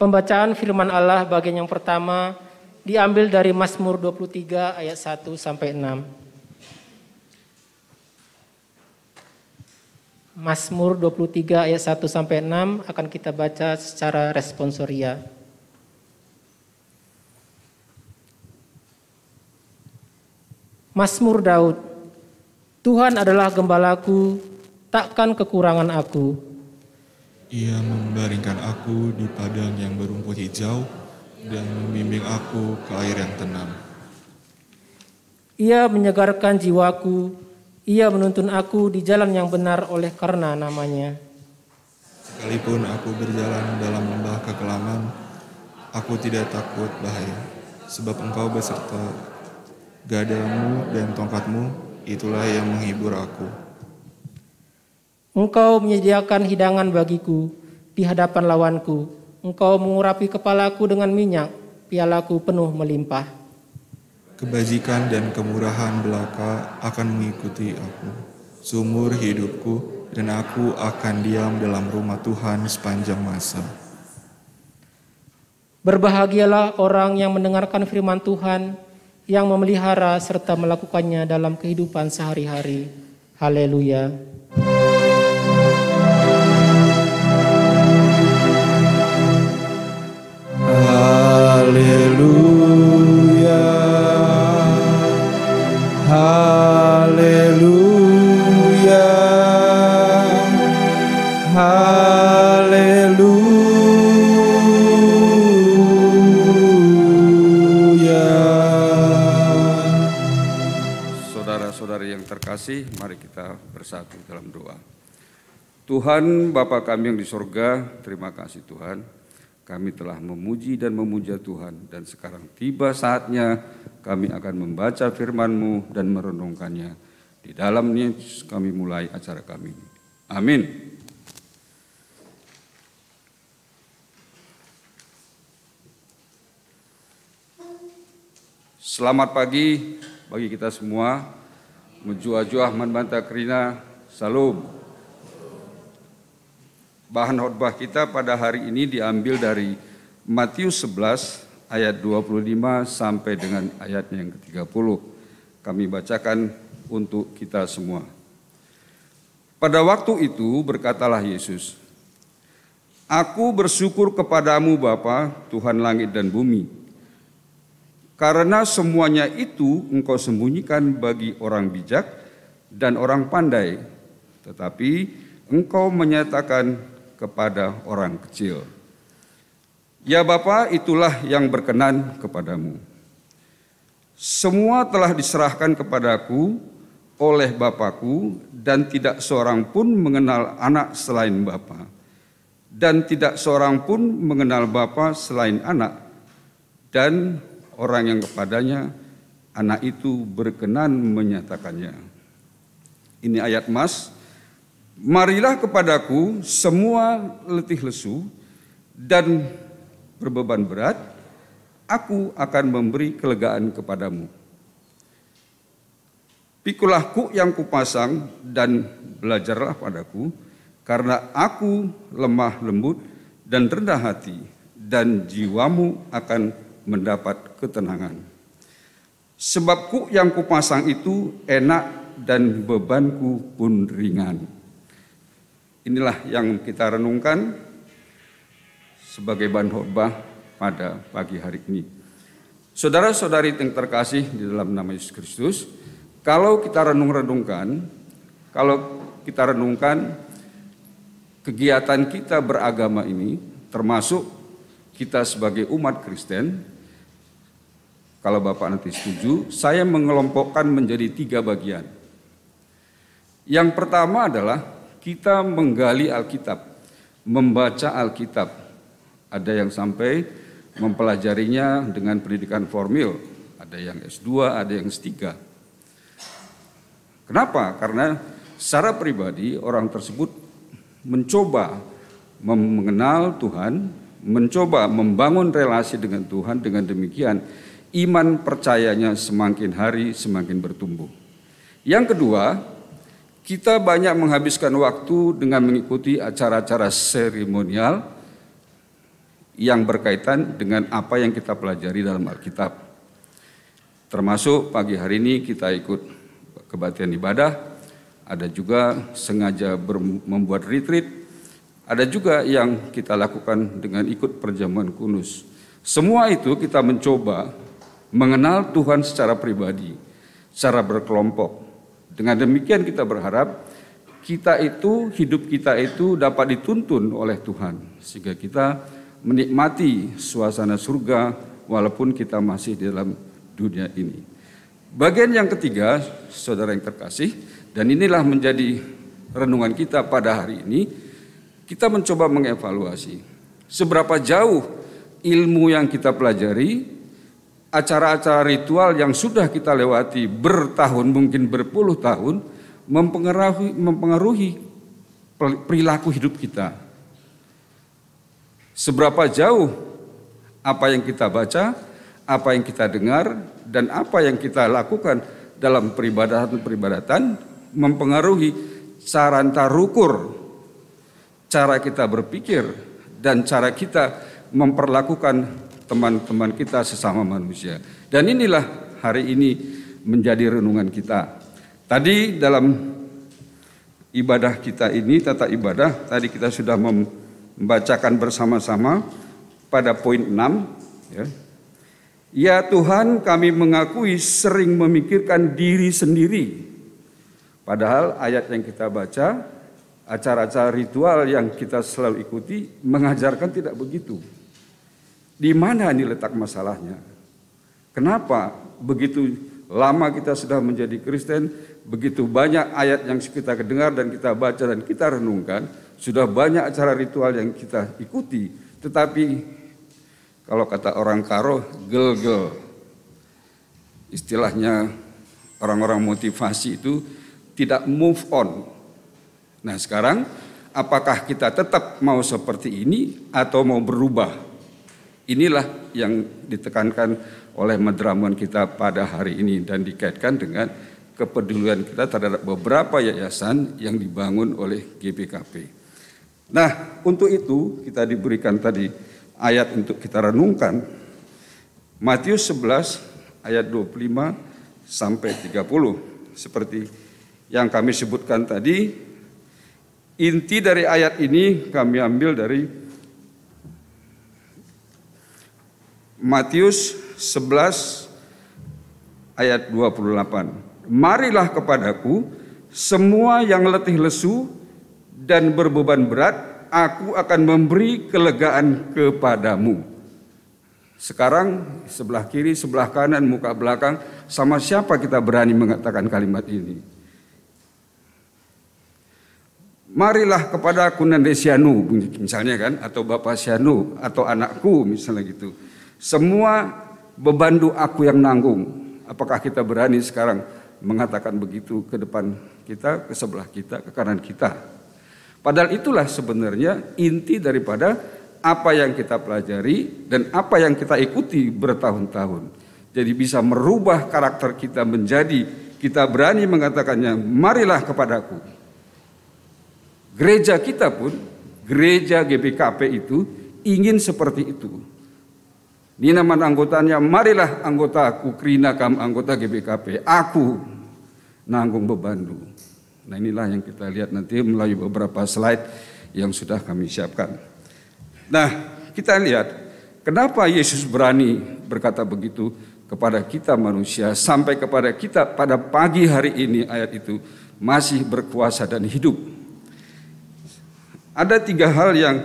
Pembacaan firman Allah bagian yang pertama diambil dari Mazmur 23 ayat 1 sampai 6. Mazmur 23 ayat 1 sampai 6 akan kita baca secara responsoria. Mazmur Daud. Tuhan adalah gembalaku, takkan kekurangan aku. Ia membaringkan aku di padang yang berumput hijau dan membimbing aku ke air yang tenang. Ia menyegarkan jiwaku, ia menuntun aku di jalan yang benar oleh karena namanya. Sekalipun aku berjalan dalam lembah kekelaman, aku tidak takut bahaya, sebab Engkau beserta. Gadamu dan tongkatmu, itulah yang menghibur aku. Engkau menyediakan hidangan bagiku di hadapan lawanku. Engkau mengurapi kepalaku dengan minyak, pialaku penuh melimpah. Kebajikan dan kemurahan belaka akan mengikuti aku seumur hidupku, dan aku akan diam dalam rumah Tuhan sepanjang masa. Berbahagialah orang yang mendengarkan firman Tuhan, yang memelihara serta melakukannya dalam kehidupan sehari-hari. Haleluya. Haleluya. Haleluya. Haleluya. Saudara-saudari yang terkasih, mari kita bersatu dalam doa. Tuhan Bapa kami yang di sorga, terima kasih Tuhan. Kami telah memuji dan memuja Tuhan, dan sekarang tiba saatnya kami akan membaca firman-Mu dan merenungkannya. Di dalamnya kami mulai acara kami. Amin. Selamat pagi bagi kita semua. Menjua-jua manbanta krina, salam. Bahan khotbah kita pada hari ini diambil dari Matius 11 ayat 25 sampai dengan ayatnya yang ke-30. Kami bacakan untuk kita semua. Pada waktu itu berkatalah Yesus, Aku bersyukur kepadamu Bapa, Tuhan langit dan bumi, karena semuanya itu Engkau sembunyikan bagi orang bijak dan orang pandai, tetapi Engkau menyatakan kepada orang kecil. Ya Bapa, itulah yang berkenan kepadamu. Semua telah diserahkan kepadaku oleh Bapakku, dan tidak seorang pun mengenal anak selain Bapa, dan tidak seorang pun mengenal Bapa selain anak, dan orang yang kepadanya anak itu berkenan menyatakannya. Ini ayat Mas. Marilah kepadaku semua letih lesu dan berbeban berat, aku akan memberi kelegaan kepadamu. Pikulah kuk yang kupasang dan belajarlah padaku, karena aku lemah lembut dan rendah hati, dan jiwamu akan mendapat ketenangan. Sebab kuk yang kupasang itu enak dan bebanku pun ringan. Inilah yang kita renungkan sebagai bahan khotbah pada pagi hari ini. Saudara-saudari yang terkasih di dalam nama Yesus Kristus, kalau kita renungkan kegiatan kita beragama ini, termasuk kita sebagai umat Kristen, kalau Bapak nanti setuju, saya mengelompokkan menjadi 3 bagian. Yang pertama adalah kita menggali Alkitab, membaca Alkitab. Ada yang sampai mempelajarinya dengan pendidikan formil, ada yang S2, ada yang S3. Kenapa? Karena secara pribadi orang tersebut mencoba mengenal Tuhan, mencoba membangun relasi dengan Tuhan. Dengan demikian iman percayanya semakin hari semakin bertumbuh. Yang kedua, kita banyak menghabiskan waktu dengan mengikuti acara-acara seremonial yang berkaitan dengan apa yang kita pelajari dalam Alkitab. Termasuk pagi hari ini kita ikut kebaktian ibadah, ada juga sengaja membuat retreat, ada juga yang kita lakukan dengan ikut perjamuan kudus. Semua itu kita mencoba mengenal Tuhan secara pribadi, secara berkelompok. Dengan demikian kita berharap hidup kita itu dapat dituntun oleh Tuhan, sehingga kita menikmati suasana surga walaupun kita masih di dalam dunia ini. Bagian yang ketiga, saudara yang terkasih, dan inilah menjadi renungan kita pada hari ini, kita mencoba mengevaluasi seberapa jauh ilmu yang kita pelajari, acara-acara ritual yang sudah kita lewati bertahun, mungkin berpuluh tahun, mempengaruhi perilaku hidup kita. Seberapa jauh apa yang kita baca, apa yang kita dengar, dan apa yang kita lakukan dalam peribadatan mempengaruhi cara tarukur, cara kita berpikir, dan cara kita memperlakukan teman-teman kita sesama manusia. Dan inilah hari ini menjadi renungan kita. Tadi dalam ibadah kita ini, tata ibadah, tadi kita sudah membacakan bersama-sama pada poin 6. Ya Tuhan, kami mengakui sering memikirkan diri sendiri. Padahal ayat yang kita baca, acara-acara ritual yang kita selalu ikuti, mengajarkan tidak begitu. Di mana ini letak masalahnya? Kenapa begitu lama kita sudah menjadi Kristen, begitu banyak ayat yang kita dengar dan kita baca dan kita renungkan, sudah banyak acara ritual yang kita ikuti, tetapi kalau kata orang Karo, gel-gel. Istilahnya orang-orang motivasi itu tidak move on. Nah sekarang, apakah kita tetap mau seperti ini atau mau berubah? Inilah yang ditekankan oleh madramuan kita pada hari ini dan dikaitkan dengan kepedulian kita terhadap beberapa yayasan yang dibangun oleh GBKP. Nah, untuk itu kita diberikan tadi ayat untuk kita renungkan. Matius 11 ayat 25 sampai 30. Seperti yang kami sebutkan tadi, inti dari ayat ini kami ambil dari Matius 11 ayat 28. Marilah kepadaku semua yang letih lesu dan berbeban berat, aku akan memberi kelegaan kepadamu. Sekarang sebelah kiri, sebelah kanan, muka belakang, sama siapa kita berani mengatakan kalimat ini? Marilah kepadaku Nende Sianu, misalnya kan, atau Bapak Sianu, atau anakku misalnya gitu. Semua beban aku yang nanggung. Apakah kita berani sekarang mengatakan begitu ke depan kita, ke sebelah kita, ke kanan kita? Padahal itulah sebenarnya inti daripada apa yang kita pelajari dan apa yang kita ikuti bertahun-tahun. Jadi bisa merubah karakter kita menjadi kita berani mengatakannya, marilah kepadaku. Gereja kita pun, gereja GBKP itu ingin seperti itu. Ini nama anggotanya, marilah anggotaku, krina kam anggota GBKP, aku nanggung bebandu. Nah inilah yang kita lihat nanti melalui beberapa slide yang sudah kami siapkan. Nah kita lihat kenapa Yesus berani berkata begitu kepada kita manusia, sampai kepada kita pada pagi hari ini ayat itu masih berkuasa dan hidup. Ada 3 hal yang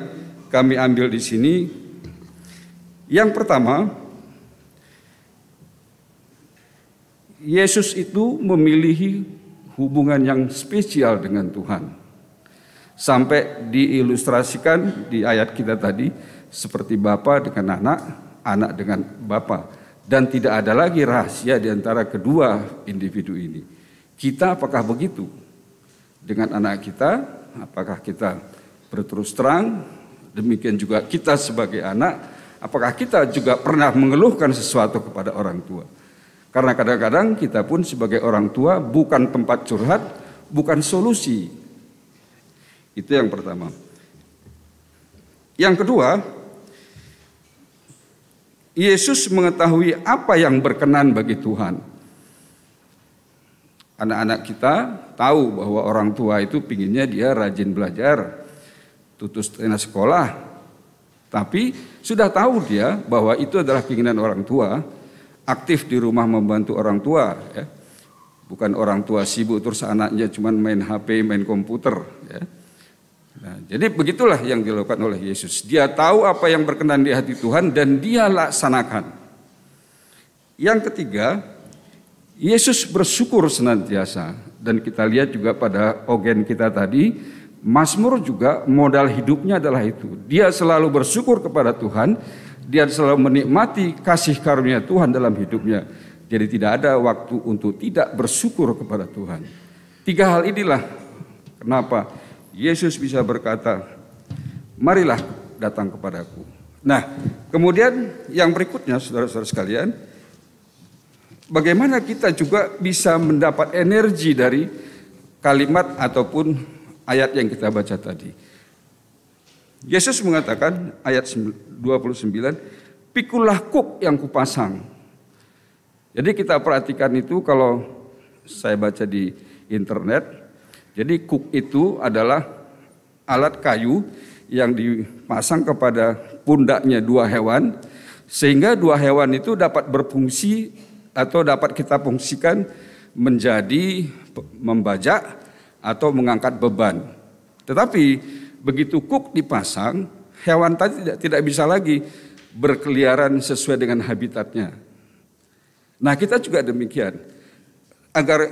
kami ambil di sini. Yang pertama, Yesus itu memilih hubungan yang spesial dengan Tuhan. Sampai diilustrasikan di ayat kita tadi, seperti bapa dengan anak, anak dengan bapa. Dan tidak ada lagi rahasia di antara kedua individu ini. Kita apakah begitu? Dengan anak kita, apakah kita berterus terang? Demikian juga kita sebagai anak, apakah kita juga pernah mengeluhkan sesuatu kepada orang tua? Karena kadang-kadang kita pun sebagai orang tua bukan tempat curhat, bukan solusi. Itu yang pertama. Yang kedua, Yesus mengetahui apa yang berkenan bagi Tuhan. Anak-anak kita tahu bahwa orang tua itu pinginnya dia rajin belajar, tutus sekolah. Tapi sudah tahu dia bahwa itu adalah keinginan orang tua, aktif di rumah membantu orang tua. Ya. Bukan orang tua sibuk terus anaknya cuma main HP, main komputer. Ya. Nah, jadi begitulah yang dilakukan oleh Yesus. Dia tahu apa yang berkenan di hati Tuhan dan dia laksanakan. Yang ketiga, Yesus bersyukur senantiasa. Dan kita lihat juga pada ogen kita tadi, Mazmur juga modal hidupnya adalah itu. Dia selalu bersyukur kepada Tuhan, dia selalu menikmati kasih karunia Tuhan dalam hidupnya. Jadi tidak ada waktu untuk tidak bersyukur kepada Tuhan. 3 hal inilah kenapa Yesus bisa berkata, marilah datang kepadaku. Nah, kemudian yang berikutnya saudara-saudara sekalian, bagaimana kita juga bisa mendapat energi dari kalimat ataupun ayat yang kita baca tadi. Yesus mengatakan ayat 29, pikulah kuk yang kupasang. Jadi kita perhatikan itu kalau saya baca di internet, jadi kuk itu adalah alat kayu yang dipasang kepada pundaknya 2 hewan, sehingga 2 hewan itu dapat berfungsi atau dapat kita fungsikan menjadi membajak atau mengangkat beban. Tetapi begitu kuk dipasang, hewan tadi tidak bisa lagi berkeliaran sesuai dengan habitatnya. Nah, kita juga demikian. Agar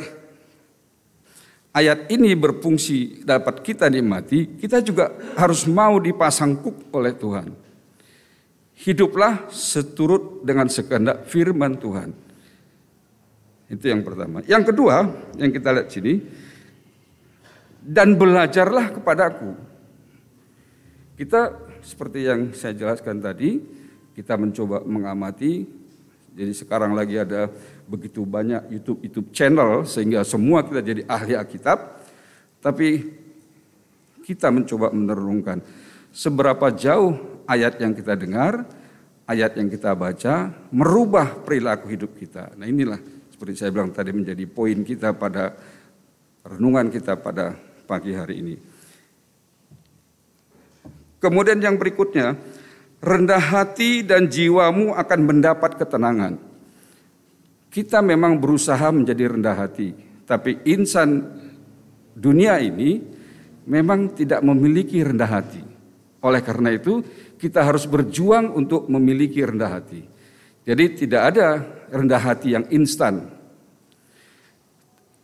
ayat ini berfungsi dapat kita nikmati, kita juga harus mau dipasang kuk oleh Tuhan. Hiduplah seturut dengan sekehendak firman Tuhan. Itu yang pertama. Yang kedua, yang kita lihat sini, dan belajarlah kepadaku. Kita seperti yang saya jelaskan tadi, kita mencoba mengamati. Jadi sekarang lagi ada begitu banyak YouTube channel sehingga semua kita jadi ahli Alkitab. Tapi kita mencoba merenungkan seberapa jauh ayat yang kita dengar, ayat yang kita baca merubah perilaku hidup kita. Nah, inilah seperti saya bilang tadi menjadi poin kita pada renungan kita pada pagi hari ini. Kemudian yang berikutnya, rendah hati dan jiwamu akan mendapat ketenangan. Kita memang berusaha menjadi rendah hati, tapi insan dunia ini memang tidak memiliki rendah hati. Oleh karena itu, kita harus berjuang untuk memiliki rendah hati. Jadi tidak ada rendah hati yang instan.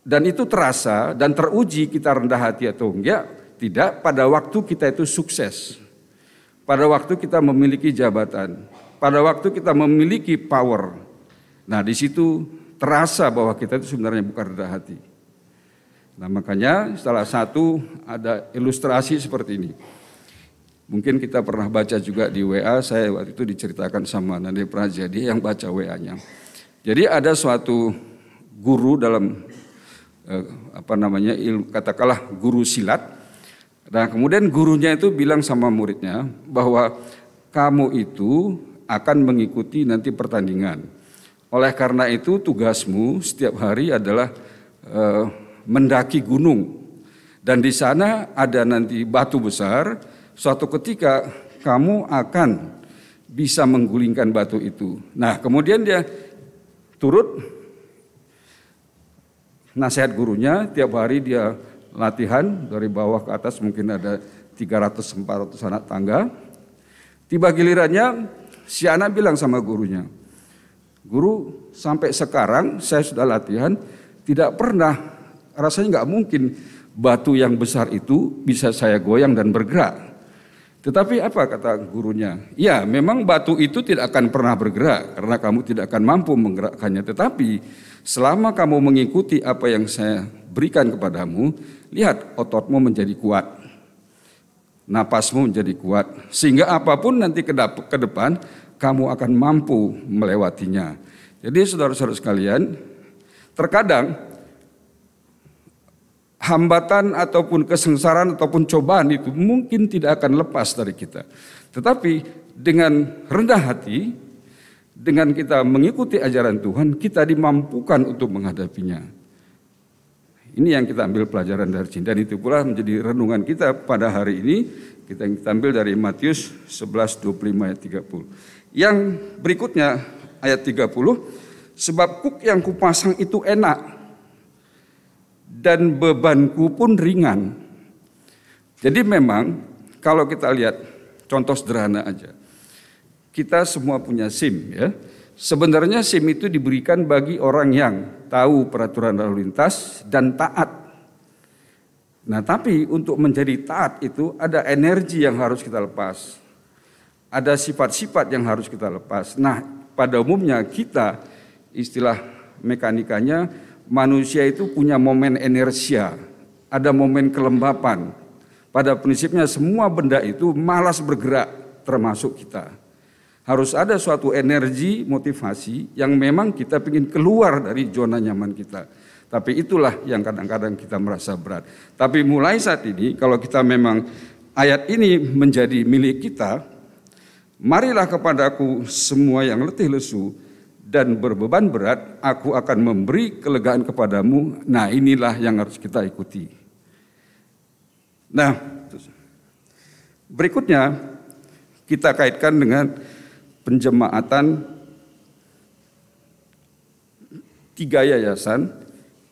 Dan itu terasa dan teruji kita rendah hati atau enggak, tidak pada waktu kita itu sukses. Pada waktu kita memiliki jabatan, pada waktu kita memiliki power. Nah, di situ terasa bahwa kita itu sebenarnya bukan rendah hati. Nah, makanya salah satu ada ilustrasi seperti ini. Mungkin kita pernah baca juga di WA, saya waktu itu diceritakan sama Nade Prajadi yang baca WA-nya. Jadi ada suatu guru dalam katakanlah guru silat. Nah, kemudian gurunya itu bilang sama muridnya bahwa kamu itu akan mengikuti nanti pertandingan. Oleh karena itu tugasmu setiap hari adalah mendaki gunung. Dan di sana ada nanti batu besar, suatu ketika kamu akan bisa menggulingkan batu itu. Nah, kemudian dia turut nasihat gurunya, tiap hari dia latihan dari bawah ke atas, mungkin ada 300-400 anak tangga. Tiba gilirannya si anak bilang sama gurunya, guru sampai sekarang saya sudah latihan, tidak pernah, rasanya nggak mungkin batu yang besar itu bisa saya goyang dan bergerak. Tetapi apa kata gurunya? Ya, memang batu itu tidak akan pernah bergerak karena kamu tidak akan mampu menggerakkannya. Tetapi selama kamu mengikuti apa yang saya berikan kepadamu, lihat ototmu menjadi kuat, napasmu menjadi kuat, sehingga apapun nanti ke depan kamu akan mampu melewatinya. Jadi saudara-saudara sekalian, terkadang hambatan ataupun kesengsaraan ataupun cobaan itu mungkin tidak akan lepas dari kita. Tetapi dengan rendah hati, dengan kita mengikuti ajaran Tuhan, kita dimampukan untuk menghadapinya. Ini yang kita ambil pelajaran dari sini. Dan itu pula menjadi renungan kita pada hari ini. Kita ambil dari Matius 11, 25 ayat 30. Yang berikutnya ayat 30. Sebab kuk yang kupasang itu enak dan bebanku pun ringan. Jadi memang kalau kita lihat contoh sederhana aja. Kita semua punya SIM ya. Sebenarnya SIM itu diberikan bagi orang yang tahu peraturan lalu lintas dan taat. Nah, tapi untuk menjadi taat itu ada energi yang harus kita lepas. Ada sifat-sifat yang harus kita lepas. Nah, pada umumnya kita, istilah mekanikanya, manusia itu punya momen inersia, ada momen kelembapan. Pada prinsipnya semua benda itu malas bergerak, termasuk kita. Harus ada suatu energi, motivasi yang memang kita ingin keluar dari zona nyaman kita. Tapi itulah yang kadang-kadang kita merasa berat. Tapi mulai saat ini, kalau kita memang ayat ini menjadi milik kita, marilah kepadaku semua yang letih lesu dan berbeban berat, aku akan memberi kelegaan kepadamu. Nah, inilah yang harus kita ikuti. Nah, berikutnya kita kaitkan dengan penjemaatan 3 yayasan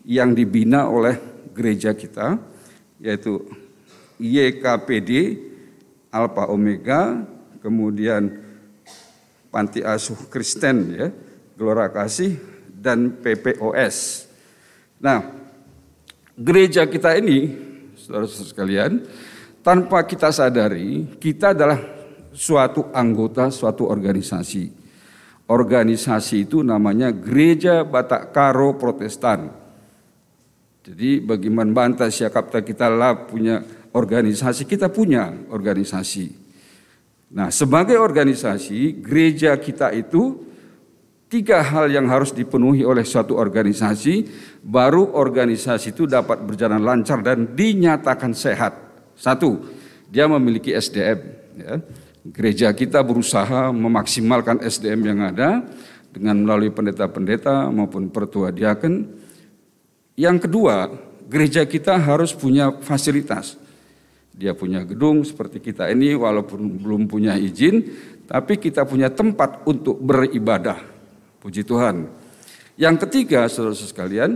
yang dibina oleh gereja kita, yaitu YKPD, Alpha Omega, kemudian Panti Asuh Kristen, ya, Gelora Kasih, dan PPOS. Nah, gereja kita ini, saudara-saudara sekalian, tanpa kita sadari, kita adalah suatu anggota suatu organisasi. Organisasi itu namanya Gereja Batak Karo Protestan. Jadi bagi membantah siakapta kita lah punya organisasi, kita punya organisasi. Nah, sebagai organisasi, gereja kita itu 3 hal yang harus dipenuhi oleh suatu organisasi, baru organisasi itu dapat berjalan lancar dan dinyatakan sehat. 1, dia memiliki SDM. Ya. Gereja kita berusaha memaksimalkan SDM yang ada dengan melalui pendeta-pendeta maupun pertua diaken. Yang kedua, gereja kita harus punya fasilitas. Dia punya gedung seperti kita ini walaupun belum punya izin, tapi kita punya tempat untuk beribadah. Puji Tuhan. Yang ketiga, saudara-saudara sekalian,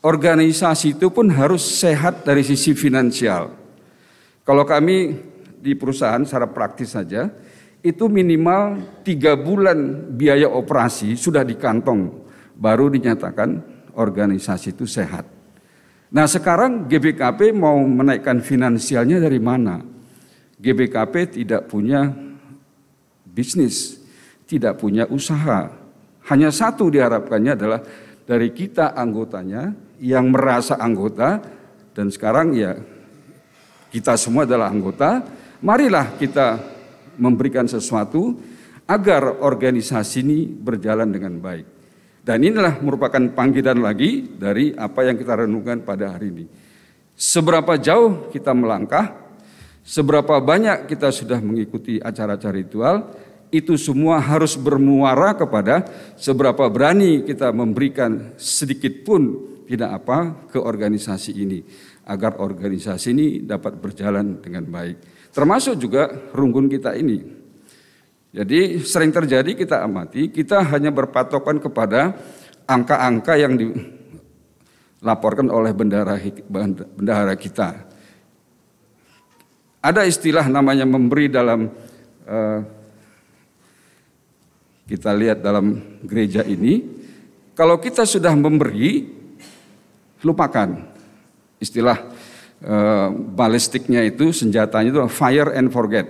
organisasi itu pun harus sehat dari sisi finansial. Kalau kami di perusahaan secara praktis saja, itu minimal 3 bulan biaya operasi sudah di kantong, baru dinyatakan organisasi itu sehat. Nah, sekarang GBKP mau menaikkan finansialnya dari mana? GBKP tidak punya bisnis, tidak punya usaha. Hanya satu diharapkannya adalah dari kita anggotanya yang merasa anggota, dan sekarang ya kita semua adalah anggota. Marilah kita memberikan sesuatu agar organisasi ini berjalan dengan baik. Dan inilah merupakan panggilan lagi dari apa yang kita renungkan pada hari ini. Seberapa jauh kita melangkah, seberapa banyak kita sudah mengikuti acara-acara ritual, itu semua harus bermuara kepada seberapa berani kita memberikan sedikit pun tidak apa ke organisasi ini, agar organisasi ini dapat berjalan dengan baik. Termasuk juga runggun kita ini. Jadi sering terjadi kita amati, kita hanya berpatokan kepada angka-angka yang dilaporkan oleh bendahara kita. Ada istilah namanya memberi dalam, kita lihat dalam gereja ini, kalau kita sudah memberi, lupakan. Istilah balistiknya itu, senjatanya itu fire and forget.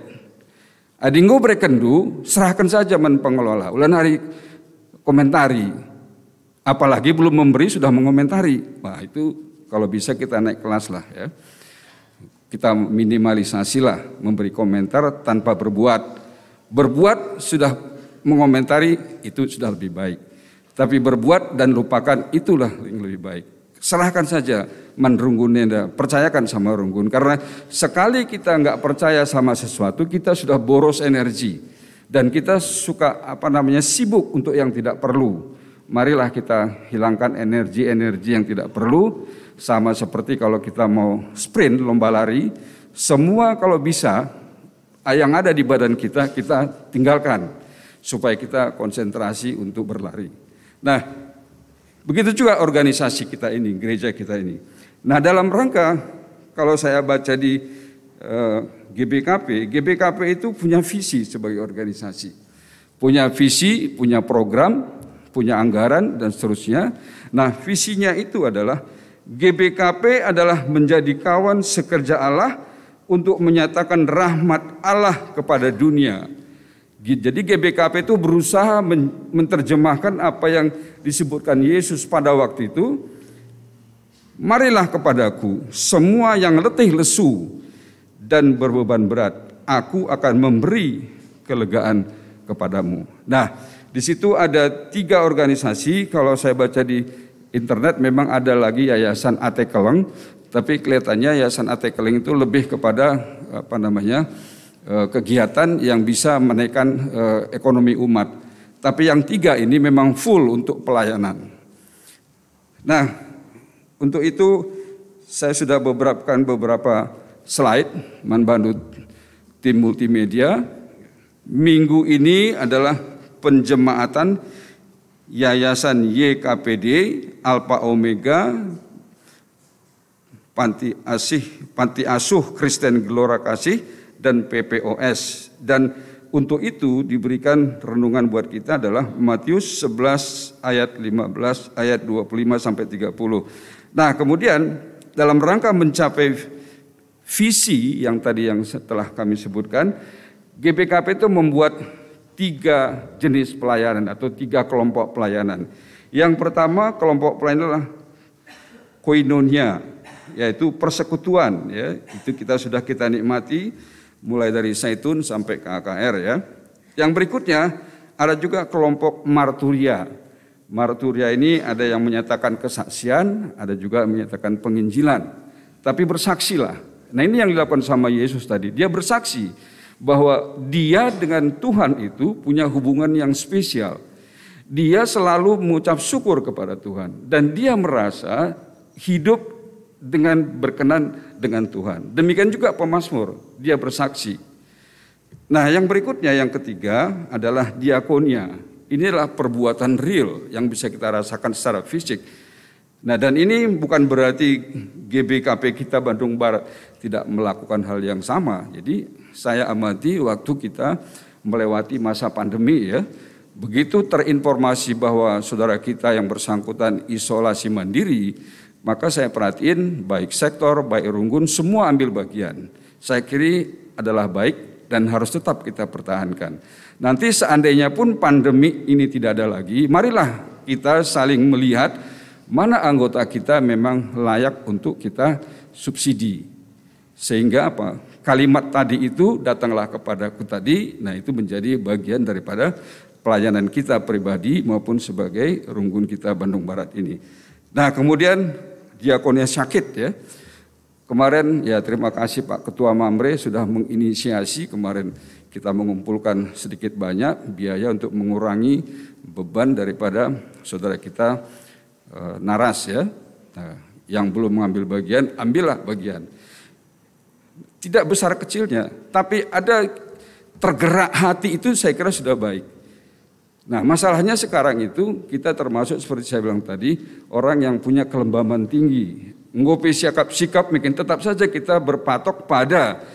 Adinggo brekendu, serahkan saja men pengelola. Ulan hari komentari, apalagi belum memberi sudah mengomentari. Wah, itu kalau bisa kita naik kelas lah ya. Kita minimalisasi lah memberi komentar tanpa berbuat. Berbuat sudah mengomentari itu sudah lebih baik. Tapi berbuat dan lupakan itulah yang lebih baik. Serahkan saja menrunggunnya, percayakan sama runggun. Karena sekali kita nggak percaya sama sesuatu, kita sudah boros energi. Dan kita suka sibuk untuk yang tidak perlu. Marilah kita hilangkan energi-energi yang tidak perlu. Sama seperti kalau kita mau sprint, lomba lari, semua kalau bisa yang ada di badan kita tinggalkan supaya kita konsentrasi untuk berlari. Nah, begitu juga organisasi kita ini, gereja kita ini. Nah, dalam rangka kalau saya baca di GBKP itu punya visi sebagai organisasi. Punya visi, punya program, punya anggaran dan seterusnya. Nah, visinya itu adalah GBKP adalah menjadi kawan sekerja Allah untuk menyatakan rahmat Allah kepada dunia. Jadi GBKP itu berusaha menerjemahkan apa yang disebutkan Yesus pada waktu itu. Marilah kepadaku semua yang letih lesu dan berbeban berat, aku akan memberi kelegaan kepadamu. Nah, di situ ada 3 organisasi. Kalau saya baca di internet memang ada lagi Yayasan A.T. Keleng, tapi kelihatannya Yayasan A.T. Keleng itu lebih kepada kegiatan yang bisa menaikkan ekonomi umat. Tapi yang 3 ini memang full untuk pelayanan. Nah, untuk itu saya sudah beberapa slide membantu tim multimedia. Minggu ini asuh penjemaatan Yayasan YKPD, Alpha Omega, Panti Asuh Kristen Gelora Kasih, dan PPOS. Dan untuk itu diberikan renungan buat kita adalah Matius 11 ayat 15 ayat 25 sampai 30. Nah, kemudian dalam rangka mencapai visi yang tadi yang setelah kami sebutkan, GBKP itu membuat 3 jenis pelayanan atau 3 kelompok pelayanan. Yang pertama kelompok pelayanan adalah koinonia, yaitu persekutuan. Ya, itu kita nikmati mulai dari Zaitun sampai ke AKR. Ya. Yang berikutnya ada juga kelompok marturia. Marturia ini ada yang menyatakan kesaksian, ada juga yang menyatakan penginjilan. Tapi bersaksilah. Nah, ini yang dilakukan sama Yesus tadi. Dia bersaksi bahwa dia dengan Tuhan itu punya hubungan yang spesial. Dia selalu mengucap syukur kepada Tuhan. Dan dia merasa hidup dengan berkenan dengan Tuhan. Demikian juga pemazmur, dia bersaksi. Nah, yang berikutnya, yang ketiga adalah diakonia. Inilah perbuatan real yang bisa kita rasakan secara fisik. Nah, dan ini bukan berarti GBKP kita Bandung Barat tidak melakukan hal yang sama. Jadi saya amati waktu kita melewati masa pandemi ya, begitu terinformasi bahwa saudara kita yang bersangkutan isolasi mandiri, maka saya perhatiin baik sektor, baik Runggun, semua ambil bagian. Saya kira adalah baik dan harus tetap kita pertahankan. Nanti seandainya pun pandemi ini tidak ada lagi, marilah kita saling melihat mana anggota kita memang layak untuk kita subsidi. Sehingga apa? Kalimat tadi itu datanglah kepadaku tadi, nah itu menjadi bagian daripada pelayanan kita pribadi maupun sebagai Runggun kita Bandung Barat ini. Nah, kemudian diakonia sakit ya. Kemarin ya terima kasih Pak Ketua Mamre sudah menginisiasi, kemarin kita mengumpulkan sedikit banyak biaya untuk mengurangi beban daripada saudara kita Naras ya. Nah, yang belum mengambil bagian, ambillah bagian. Tidak besar kecilnya, tapi ada tergerak hati itu saya kira sudah baik. Nah, masalahnya sekarang itu kita termasuk seperti saya bilang tadi, orang yang punya kelembaban tinggi. Ngopi sikap mungkin tetap saja kita berpatok pada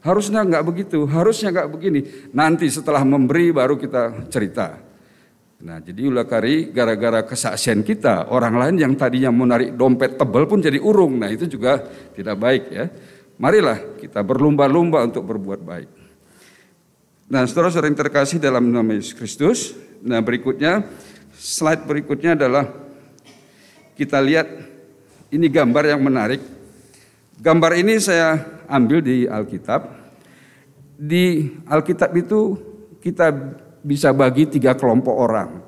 harusnya enggak begitu, harusnya enggak begini. Nanti setelah memberi baru kita cerita. Nah, jadi ulah kari gara-gara kesaksian kita, orang lain yang tadinya mau narik dompet tebal pun jadi urung. Nah, itu juga tidak baik ya. Marilah kita berlomba-lomba untuk berbuat baik. Nah, saudara-saudara yang terkasih dalam nama Yesus Kristus. Nah, berikutnya, slide berikutnya adalah kita lihat ini gambar yang menarik. Gambar ini saya ambil di Alkitab. Di Alkitab itu kita bisa bagi 3 kelompok orang.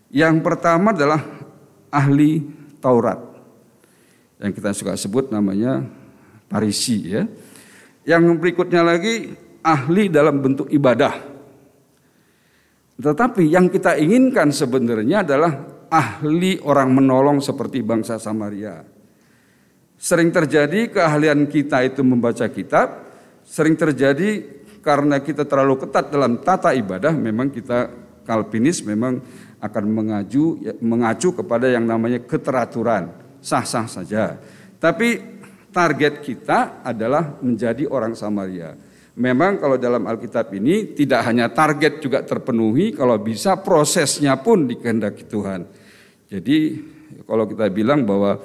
Yang pertama adalah ahli Taurat, yang kita suka sebut namanya Farisi ya. Yang berikutnya lagi ahli dalam bentuk ibadah. Tetapi yang kita inginkan sebenarnya adalah ahli orang menolong seperti bangsa Samaria. Sering terjadi keahlian kita itu membaca kitab, sering terjadi karena kita terlalu ketat dalam tata ibadah, memang kita Kalvinis memang akan mengacu kepada yang namanya keteraturan, sah-sah saja. Tapi target kita adalah menjadi orang Samaria. Memang kalau dalam Alkitab ini tidak hanya target juga terpenuhi, kalau bisa prosesnya pun dikehendaki Tuhan. Jadi kalau kita bilang bahwa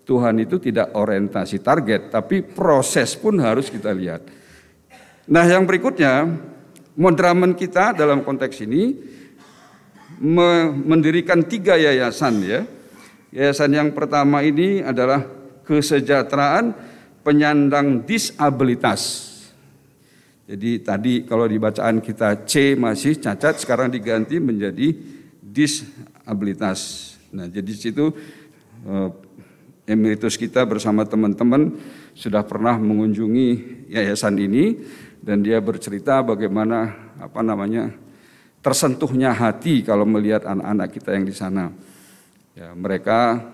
Tuhan itu tidak orientasi target, tapi proses pun harus kita lihat. Nah, yang berikutnya, Mondramen kita dalam konteks ini mendirikan 3 yayasan ya. Yayasan yang pertama ini adalah kesejahteraan penyandang disabilitas. Jadi tadi kalau di bacaan kita C masih cacat, sekarang diganti menjadi disabilitas. Nah, jadi situ emeritus kita bersama teman-teman sudah pernah mengunjungi yayasan ini dan dia bercerita bagaimana tersentuhnya hati kalau melihat anak-anak kita yang di sana. Ya, mereka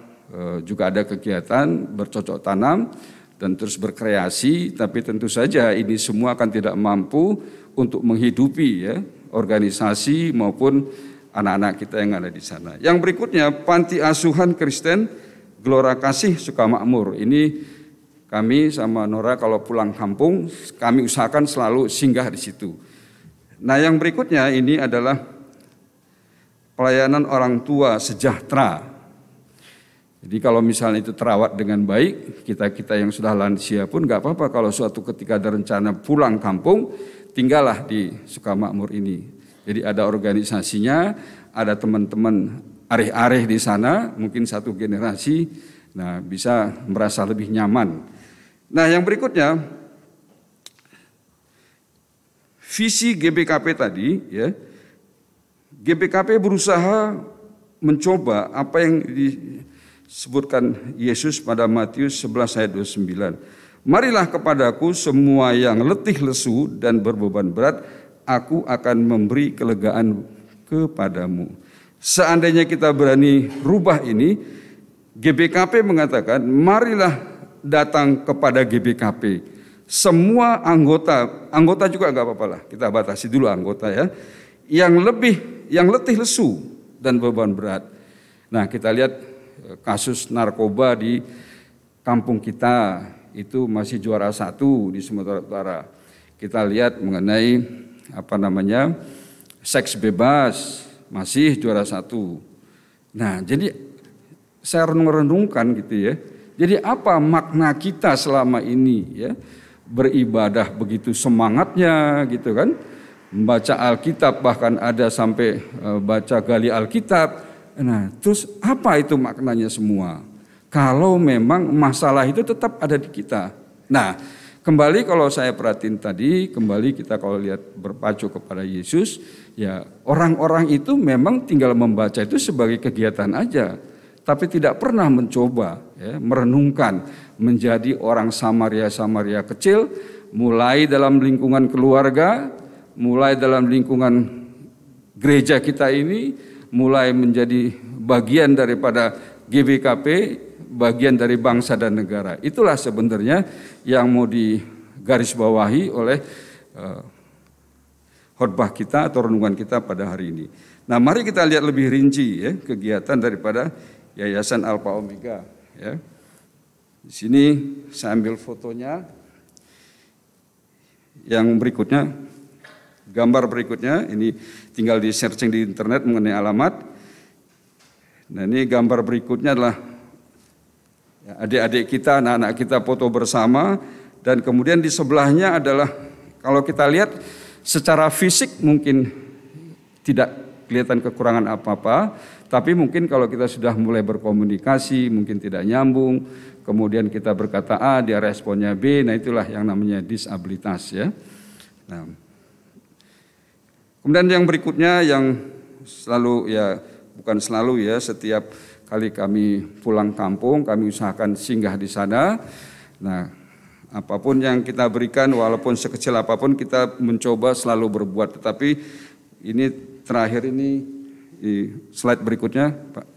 juga ada kegiatan bercocok tanam dan terus berkreasi, tapi tentu saja ini semua akan tidak mampu untuk menghidupi ya organisasi maupun anak-anak kita yang ada di sana. Yang berikutnya, Panti Asuhan Kristen Gelora Kasih Sukamakmur. Ini kami sama Nora kalau pulang kampung, kami usahakan selalu singgah di situ. Nah, yang berikutnya ini adalah pelayanan orang tua sejahtera. Jadi kalau misalnya itu terawat dengan baik, kita yang sudah lansia pun nggak apa-apa kalau suatu ketika ada rencana pulang kampung, tinggallah di Sukamakmur ini. Jadi ada organisasinya, ada teman-teman areh-areh di sana, mungkin satu generasi, nah bisa merasa lebih nyaman. Nah, yang berikutnya, visi GBKP tadi, ya, GBKP berusaha mencoba apa yang disebutkan Yesus pada Matius 11 ayat 29. Marilah kepadaku semua yang letih lesu dan berbeban berat, aku akan memberi kelegaan kepadamu. Seandainya kita berani rubah ini, GBKP mengatakan, marilah datang kepada GBKP. Semua anggota juga nggak apa-apa lah, kita batasi dulu anggota ya, yang letih lesu dan beban berat. Nah, kita lihat kasus narkoba di kampung kita itu masih juara 1 di Sumatera Utara. Kita lihat mengenai seks bebas masih juara 1. Nah, jadi saya renung-renungkan gitu ya. Jadi apa makna kita selama ini ya? Beribadah begitu semangatnya gitu kan, membaca Alkitab bahkan ada sampai baca gali Alkitab. Nah, terus apa itu maknanya semua? Kalau memang masalah itu tetap ada di kita. Nah, kembali kalau saya perhatiin tadi, kembali kita kalau lihat berpacu kepada Yesus, ya orang-orang itu memang tinggal membaca itu sebagai kegiatan aja, tapi tidak pernah mencoba ya, merenungkan menjadi orang Samaria kecil, mulai dalam lingkungan keluarga, mulai dalam lingkungan gereja kita ini, mulai menjadi bagian daripada GBKP, bagian dari bangsa dan negara. Itulah sebenarnya yang mau digarisbawahi oleh khotbah kita atau renungan kita pada hari ini. Nah, mari kita lihat lebih rinci ya kegiatan daripada Yayasan Alpha Omega ya. Di sini saya ambil fotonya. Yang berikutnya, gambar berikutnya ini tinggal di searching di internet mengenai alamat. Nah, ini gambar berikutnya adalah adik-adik kita, anak-anak kita foto bersama, dan kemudian di sebelahnya adalah kalau kita lihat secara fisik mungkin tidak kelihatan kekurangan apa-apa, tapi mungkin kalau kita sudah mulai berkomunikasi mungkin tidak nyambung, kemudian kita berkata A, dia responnya B, nah itulah yang namanya disabilitas ya. Nah, kemudian yang berikutnya yang selalu ya, bukan selalu ya, setiap kali kami pulang kampung kami usahakan singgah di sana. Nah, apapun yang kita berikan walaupun sekecil apapun kita mencoba selalu berbuat, tetapi ini terakhir ini slide berikutnya, Pak.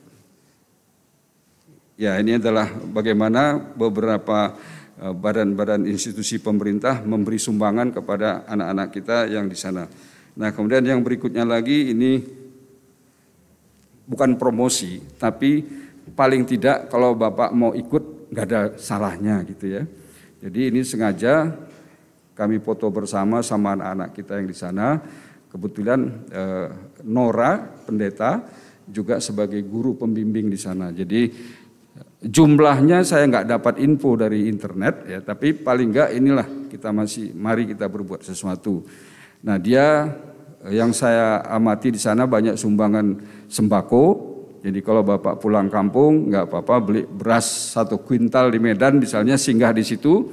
Ya, ini adalah bagaimana beberapa badan-badan institusi pemerintah memberi sumbangan kepada anak-anak kita yang di sana. Nah, kemudian yang berikutnya lagi ini bukan promosi, tapi paling tidak kalau Bapak mau ikut nggak ada salahnya gitu ya. Jadi ini sengaja kami foto bersama sama anak-anak kita yang di sana. Kebetulan Nora, pendeta, juga sebagai guru pembimbing di sana. Jadi jumlahnya saya nggak dapat info dari internet ya, tapi paling nggak inilah kita mari kita berbuat sesuatu. Nah, dia yang saya amati di sana banyak sumbangan sembako. Jadi kalau Bapak pulang kampung nggak apa-apa beli beras 1 kuintal di Medan misalnya, singgah di situ,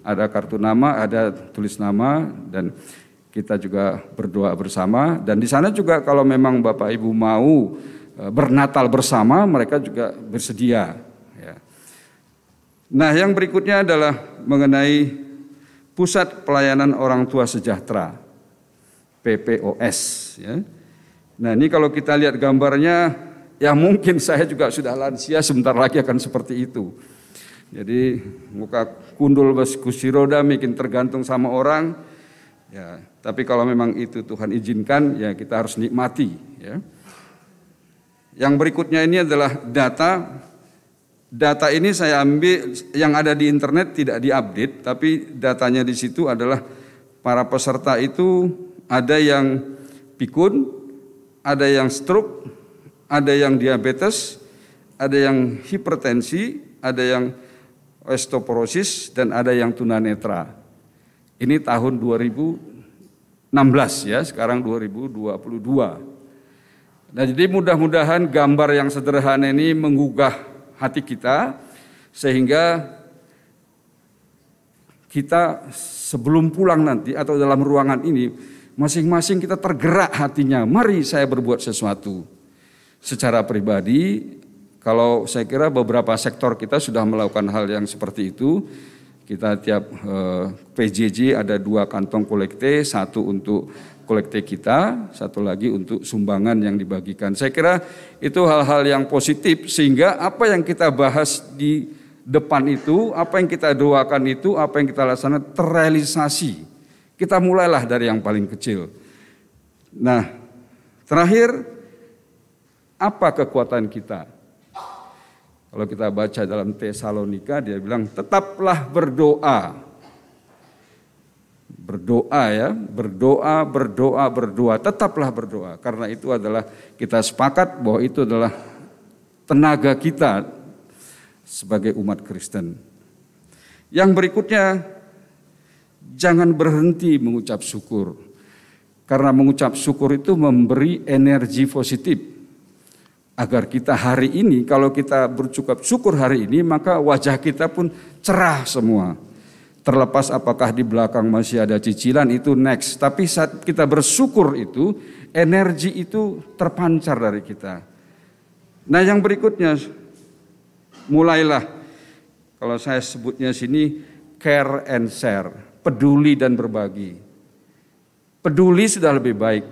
ada kartu nama, ada tulis nama, dan kita juga berdoa bersama. Dan di sana juga kalau memang Bapak Ibu mau bernatal bersama, mereka juga bersedia. Ya. Nah, yang berikutnya adalah mengenai Pusat Pelayanan Orang Tua Sejahtera, PPOS. Ya. Nah, ini kalau kita lihat gambarnya, ya mungkin saya juga sudah lansia, sebentar lagi akan seperti itu. Jadi muka kundul kursi roda, mungkin tergantung sama orang. Ya, tapi kalau memang itu Tuhan izinkan, ya kita harus nikmati. Ya. Yang berikutnya ini adalah data. Data ini saya ambil yang ada di internet, tidak diupdate, tapi datanya di situ adalah para peserta itu ada yang pikun, ada yang stroke, ada yang diabetes, ada yang hipertensi, ada yang osteoporosis, dan ada yang tunanetra. Ini tahun 2016 ya, sekarang 2022. Nah, jadi mudah-mudahan gambar yang sederhana ini menggugah hati kita, sehingga kita sebelum pulang nanti atau dalam ruangan ini, masing-masing kita tergerak hatinya, mari saya berbuat sesuatu. Secara pribadi, kalau saya kira beberapa sektor kita sudah melakukan hal yang seperti itu. Kita tiap PJJ ada 2 kantong kolekte, 1 untuk kolekte kita, 1 lagi untuk sumbangan yang dibagikan. Saya kira itu hal-hal yang positif, sehingga apa yang kita bahas di depan itu, apa yang kita doakan itu, apa yang kita laksanakan terrealisasi. Kita mulailah dari yang paling kecil. Nah, terakhir, apa kekuatan kita? Kalau kita baca dalam Tesalonika, dia bilang tetaplah berdoa. Berdoa ya, berdoa, tetaplah berdoa. Karena itu adalah kita sepakat bahwa itu adalah tenaga kita sebagai umat Kristen. Yang berikutnya, jangan berhenti mengucap syukur. Karena mengucap syukur itu memberi energi positif. Agar kita hari ini, kalau kita bercukup syukur hari ini, maka wajah kita pun cerah semua. Terlepas apakah di belakang masih ada cicilan, itu next. Tapi saat kita bersyukur itu, energi itu terpancar dari kita. Nah, yang berikutnya, mulailah, kalau saya sebutnya sini, care and share, peduli dan berbagi. Peduli sudah lebih baik,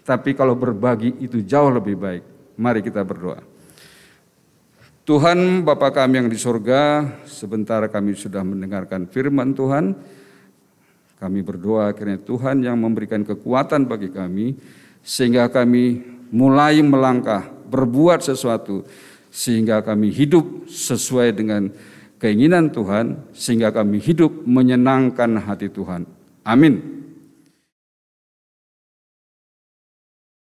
tapi kalau berbagi itu jauh lebih baik. Mari kita berdoa. Tuhan Bapa kami yang di surga, sebentar kami sudah mendengarkan firman Tuhan. Kami berdoa kiranya Tuhan yang memberikan kekuatan bagi kami, sehingga kami mulai melangkah, berbuat sesuatu, sehingga kami hidup sesuai dengan keinginan Tuhan, sehingga kami hidup menyenangkan hati Tuhan. Amin.